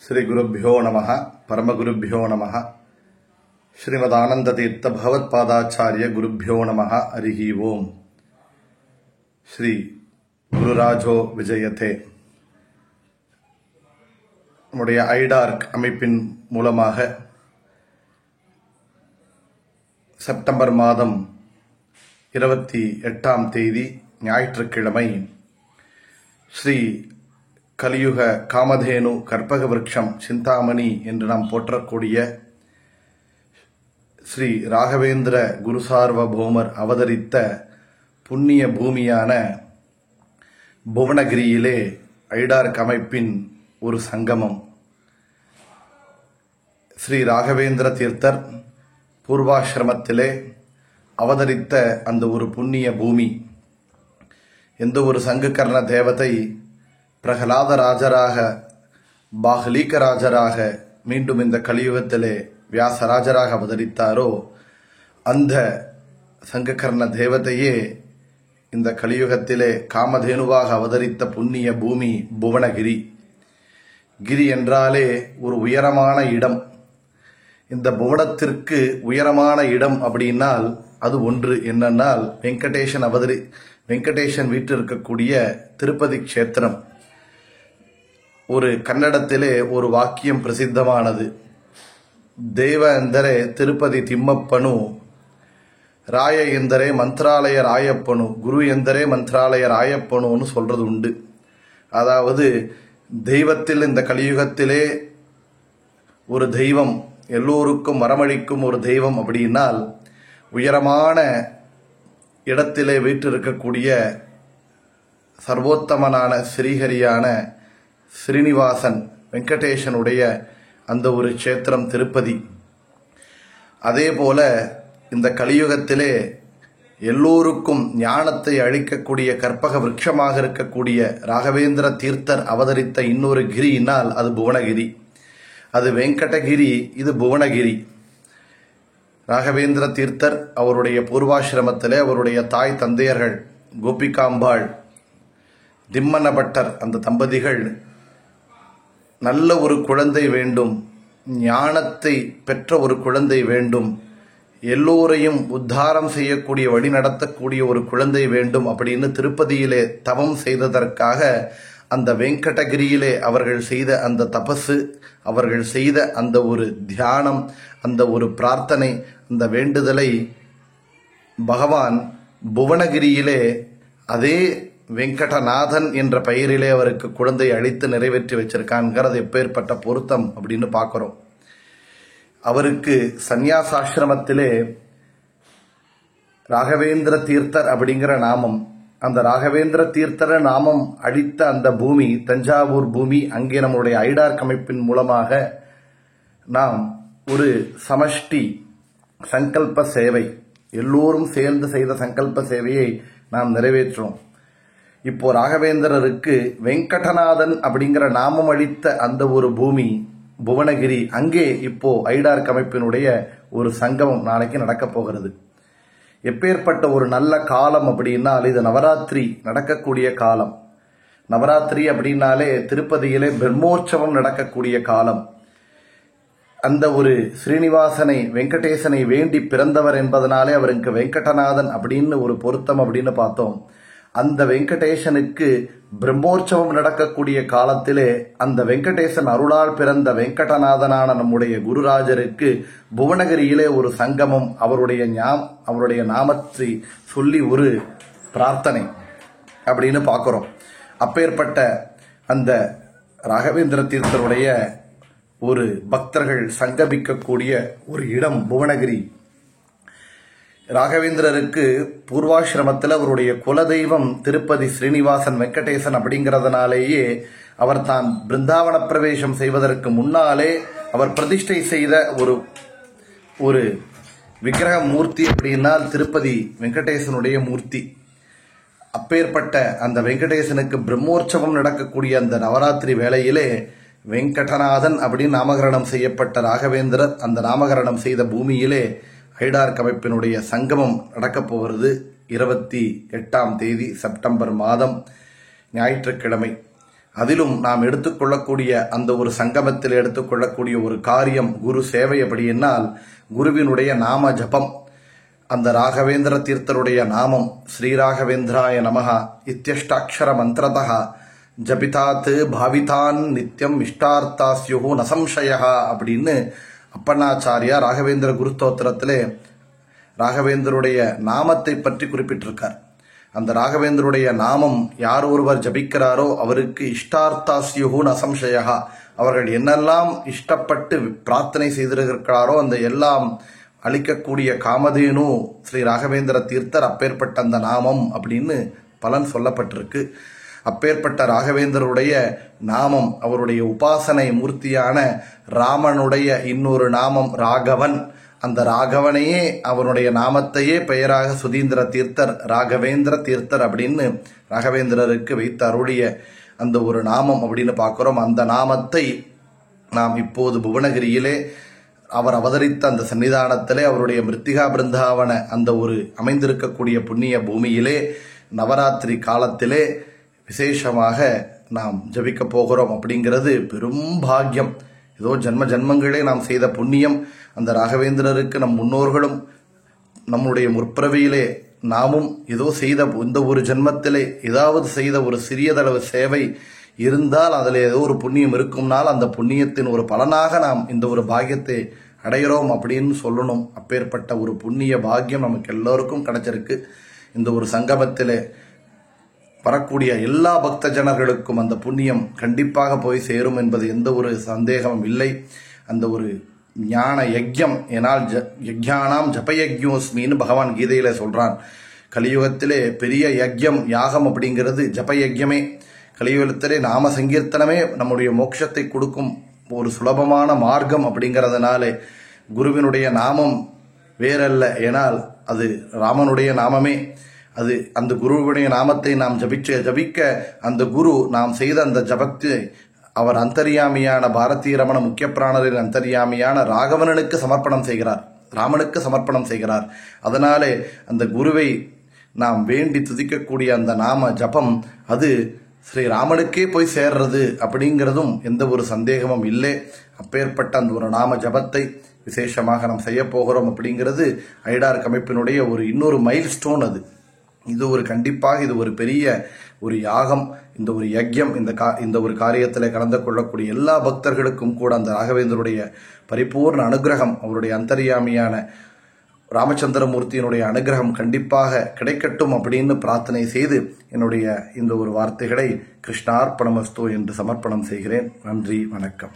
श्री गुरुभ्यो नमः परमगुरुभ्यो नमः श्रीमदानंदतीर्थ भगवत्पादाचार्य गुरुभ्यो नमः हरिः ओम श्री गुरुराजो विजयते நம்முடைய ஐடார்க் அமைப்பின் மூலமாக செப்டம்பர் மாதம் 28ஆம் தேதி ஞாயிற்றுக்கிழமை ஸ்ரீ கலியுக காமதேனு கற்பக விருட்சம் சிந்தாமணி என்று நாம் போற்றக்கூடிய ஸ்ரீ ராகவேந்திர குருசார்வபௌமர் அவதரித்த புண்ணிய பூமியான புவனகிரியிலே ஐடார்க் அமைப்பின் ஒரு சங்கமம். ஸ்ரீ ராகவேந்திர தீர்த்தர் பூர்வாசிரமத்திலே அவதரித்த அந்த ஒரு புண்ணிய பூமி. எந்த ஒரு சங்குகர்ண தேவதை பிரகலாத ராஜராக பாகலீக ராஜராக மீண்டும் இந்த கலியுகத்திலே வியாசராஜராக அவதரித்தாரோ அந்த சங்குகர்ண தேவதையே இந்த கலியுகத்திலே காமதேனுவாக அவதரித்த புண்ணிய பூமி புவனகிரி. கிரி என்றாலே ஒரு உயரமான இடம். இந்த புவனத்திற்கு உயரமான இடம் அப்படின்னால் அது ஒன்று என்னன்னால் வெங்கடேசன் வீட்டில் இருக்கக்கூடிய திருப்பதி க்ஷேத்திரம். ஒரு கன்னடத்திலே ஒரு வாக்கியம் பிரசித்தமானது. தேவ ಎಂದರೆ ತಿರುಪತಿ ತಿಮ್ಮಪ್ಪನು, ராய ಎಂದರೆ மந்திராலய ராயப்பனு, குரு ಎಂದರೆ மந்திராலய ராயப்பனுன்னு சொல்றது உண்டு. அதாவது தெய்வத்தில் இந்த கலியுகத்திலே ஒரு தெய்வம், எல்லோருக்கும் வரமளிக்கும் ஒரு தெய்வம் அப்படின்னால் உயரமான இடத்திலே வீற்றிருக்கக்கூடிய சர்வோத்தமனான ஸ்ரீஹரியான ஸ்ரீனிவாசன் வெங்கடேசனுடைய அந்த ஒரு க்ஷேத்திரம் திருப்பதி. அதே போல இந்த கலியுகத்திலே எல்லோருக்கும் ஞானத்தை அளிக்கக்கூடிய கற்பக விருட்சமாக இருக்கக்கூடிய ராகவேந்திர தீர்த்தர் அவதரித்த இன்னொரு கிரியினால் அது புவனகிரி. அது வெங்கடகிரி, இது புவனகிரி. ராகவேந்திர தீர்த்தர் அவருடைய பூர்வாசிரமத்திலே அவருடைய தாய் தந்தையர்கள் கோபிகாம்பாள் திம்மன பட்டர் அந்த தம்பதிகள் நல்ல ஒரு குழந்தை வேண்டும், ஞானத்தை பெற்ற ஒரு குழந்தை வேண்டும், எல்லோரையும் உத்தாரம் செய்யக்கூடிய வழி நடத்தக்கூடிய ஒரு குழந்தை வேண்டும் அப்படின்னு திருப்பதியிலே தவம் செய்ததற்காக அந்த வெங்கடகிரியிலே அவர்கள் செய்த அந்த தபசு, அவர்கள் செய்த அந்த ஒரு தியானம், அந்த ஒரு பிரார்த்தனை, அந்த வேண்டுதலை பகவான் புவனகிரியிலே அதே வெங்கடநாதன் என்ற பெயரிலே அவருக்கு குழந்தை அளித்து நிறைவேற்றி வச்சிருக்கான்ங்கிறது எப்பேற்பட்ட பொருத்தம் அப்படின்னு பார்க்கிறோம். அவருக்கு சந்நியாசாசிரமத்திலே ராகவேந்திர தீர்த்தர் அப்படிங்கிற நாமம், அந்த ராகவேந்திர தீர்த்தர நாமம் அளித்த அந்த பூமி தஞ்சாவூர் பூமி. அங்கே நம்முடைய ஐடார்க் அமைப்பின் மூலமாக நாம் ஒரு சமஷ்டி சங்கல்ப சேவை, எல்லோரும் சேர்ந்து செய்த சங்கல்ப சேவையை நாம் நிறைவேற்றோம். இப்போ ராகவேந்திரருக்கு வெங்கடநாதன் அப்படிங்கிற நாமம் அளித்த அந்த ஒரு பூமி புவனகிரி, அங்கே இப்போ ஐடார்க் அமைப்பினுடைய ஒரு சங்கமம் நாளைக்கு நடக்க போகிறது. எப்பேற்பட்ட ஒரு நல்ல காலம் அப்படின்னால் இது நவராத்திரி நடக்கக்கூடிய காலம். நவராத்திரி அப்படின்னாலே திருப்பதியிலே பிரம்மோற்சவம் நடக்கக்கூடிய காலம். அந்த ஒரு ஸ்ரீனிவாசனை வெங்கடேசனை வேண்டி பிறந்தவர் என்பதனாலே அவருக்கு வெங்கடநாதன் அப்படின்னு ஒரு பொருத்தம் அப்படின்னு பார்த்தோம். அந்த வெங்கடேசனுக்கு பிரம்மோற்சவம் நடக்கக்கூடிய காலத்திலே அந்த வெங்கடேசன் அருளால் பிறந்த வெங்கடநாதனான நம்முடைய குருராஜருக்கு புவனகிரியிலே ஒரு சங்கமம், அவருடைய நாமத்தை சொல்லி ஒரு பிரார்த்தனை அப்படின்னு பார்க்கிறோம். அப்பேற்பட்ட அந்த ராகவேந்திர தீர்த்தருடைய ஒரு பக்தர்கள் சங்கமிக்கக்கூடிய ஒரு இடம் புவனகிரி. ராகவேந்திரருக்கு பூர்வாசிரமத்தில் அவருடைய குலதெய்வம் திருப்பதி ஸ்ரீனிவாசன் வெங்கடேசன் அப்படிங்கிறதுனாலேயே அவர் தான் பிருந்தாவன பிரவேசம் செய்வதற்கு முன்னாலே அவர் பிரதிஷ்டை செய்த ஒரு விக்கிரக மூர்த்தி அப்படின்னால் திருப்பதி வெங்கடேசனுடைய மூர்த்தி. அப்பேற்பட்ட அந்த வெங்கடேசனுக்கு பிரம்மோற்சவம் நடக்கக்கூடிய அந்த நவராத்திரி வேளையிலே வெங்கடநாதன் அப்படின்னு நாமகரணம் செய்யப்பட்ட ராகவேந்திரர் அந்த நாமகரணம் செய்த பூமியிலே ஐடார்க் அமைப்பினுடைய சங்கமம் நடக்கப் போகிறது. 28ஆம் தேதி செப்டம்பர் மாதம் ஞாயிற்றுக்கிழமை. அதிலும் நாம் எடுத்துக்கொள்ளக்கூடிய அந்த ஒரு சங்கமத்தில் எடுத்துக்கொள்ளக்கூடிய ஒரு காரியம் குரு சேவை. எப்படி என்னால் குருவினுடைய நாம ஜபம், அந்த ராகவேந்திர தீர்த்தருடைய நாமம் ஸ்ரீராகவேந்திராய நமஹ இத்தியஷ்டாட்சர மந்திரதா ஜபிதாத் பாவிதான் நித்தியம் இஷ்டார்த்தாஸ்யு நசம்சயா அப்படின்னு அப்பண்ணாச்சாரியா ராகவேந்திர குருஸ்தோத்திரத்திலே ராகவேந்தருடைய நாமத்தை பற்றி குறிப்பிட்டிருக்கார். அந்த ராகவேந்தருடைய நாமம் யார் ஒருவர் ஜபிக்கிறாரோ அவருக்கு இஷ்டார்த்தாஸ்யு நசம்சயா, அவர்கள் என்னெல்லாம் இஷ்டப்பட்டு பிரார்த்தனை செய்திருக்கிறாரோ அந்த எல்லாம் அளிக்கக்கூடிய காமதேனு ஸ்ரீ ராகவேந்திர தீர்த்தர். அப்பேற்பட்ட அந்த நாமம் அப்படின்னு பலன் சொல்லப்பட்டிருக்கு. அப்பேற்பட்ட ராகவேந்தருடைய நாமம், அவருடைய உபாசனை மூர்த்தியான ராமனுடைய இன்னொரு நாமம் ராகவன். அந்த ராகவனையே அவனுடைய நாமத்தையே பெயராக சுதீந்திர தீர்த்தர் ராகவேந்திர தீர்த்தர் அப்படின்னு ராகவேந்திரருக்கு வைத்து அருளிய அந்த ஒரு நாமம் அப்படின்னு பார்க்கிறோம். அந்த நாமத்தை நாம் இப்போது புவனகிரியிலே அவர் அவதரித்த அந்த சன்னிதானத்திலே அவருடைய மிருத்திகா பிருந்தாவன அந்த ஒரு அமைந்திருக்கக்கூடிய புண்ணிய பூமியிலே நவராத்திரி காலத்திலே விசேஷமாக நாம் ஜபிக்க போகிறோம். அப்படிங்கிறது பெரும் பாக்கியம். ஏதோ ஜன்ம ஜன்மங்களே நாம் செய்த புண்ணியம். அந்த ராகவேந்திரருக்கு நம் முன்னோர்களும் நம்முடைய முற்பிறவியிலே நாமும் ஏதோ செய்த இந்த ஒரு ஜென்மத்திலே ஏதாவது செய்த ஒரு சிறியதளவு சேவை இருந்தால் அதில் ஏதோ ஒரு புண்ணியம் இருக்கும்னால் அந்த புண்ணியத்தின் ஒரு பலனாக நாம் இந்த ஒரு பாக்கியத்தை அடைகிறோம் அப்படின்னு சொல்லணும். அப்பேற்பட்ட ஒரு புண்ணிய பாக்கியம் நமக்கு எல்லோருக்கும் கிடைச்சிருக்கு. இந்த ஒரு சங்கமத்திலே வரக்கூடிய எல்லா பக்த ஜனர்களுக்கும் அந்த புண்ணியம் கண்டிப்பாக போய் சேரும் என்பது எந்த ஒரு சந்தேகமும் இல்லை. அந்த ஒரு ஞான யஜ்யம், ஏனால் யஜ்யானாம் ஜபயஜ்யோஸ்மின்னு பகவான் கீதையில சொல்றான். கலியுகத்திலே பெரிய யஜ்யம் யாகம் அப்படிங்கிறது ஜபயஜ்யமே. கலியுகத்திலே நாம சங்கீர்த்தனமே நம்முடைய மோட்சத்தை கொடுக்கும் ஒரு சுலபமான மார்க்கம். அப்படிங்கிறதுனாலே குருவினுடைய நாமம் வேறல்ல, ஏனால் அது ராமனுடைய நாமமே. அது அந்த குருவுடைய நாமத்தை நாம் ஜபிக்க அந்த குரு நாம் செய்த அந்த ஜபத்தை அவர் அந்தர்யாமியான பாரதிய ரமண முக்கிய பிராணரின் அந்தர்யாமியான ராகவனுக்கு சமர்ப்பணம் செய்கிறார், ராமனுக்கு சமர்ப்பணம் செய்கிறார். அதனாலே அந்த குருவை நாம் வேண்டி துதிக்கக்கூடிய அந்த நாம ஜபம் அது ஸ்ரீ ராமனுக்கே போய் சேர்றது அப்படிங்கிறதும் எந்த ஒரு சந்தேகமும் இல்லை. அப்பேற்பட்ட அந்த ஒரு நாம ஜபத்தை விசேஷமாக நாம் செய்ய போகிறோம். அப்படிங்கிறது ஐடார் அமைப்பினுடைய ஒரு இன்னொரு மைல் ஸ்டோன். அது இது ஒரு கண்டிப்பாக இது ஒரு பெரிய ஒரு யாகம், இந்த ஒரு யஜ்யம். இந்த ஒரு காரியத்தில் கலந்து கொள்ளக்கூடிய எல்லா பக்தர்களுக்கும் கூட அந்த ராகவேந்தருடைய பரிபூர்ண அனுகிரகம், அவருடைய அந்தர்யாமியான ராமச்சந்திரமூர்த்தியினுடைய அனுகிரகம் கண்டிப்பாக கிடைக்கட்டும் அப்படின்னு பிரார்த்தனை செய்து என்னுடைய இந்த ஒரு வார்த்தைகளை கிருஷ்ணார்ப்பணமஸ்து என்று சமர்ப்பணம் செய்கிறேன். நன்றி, வணக்கம்.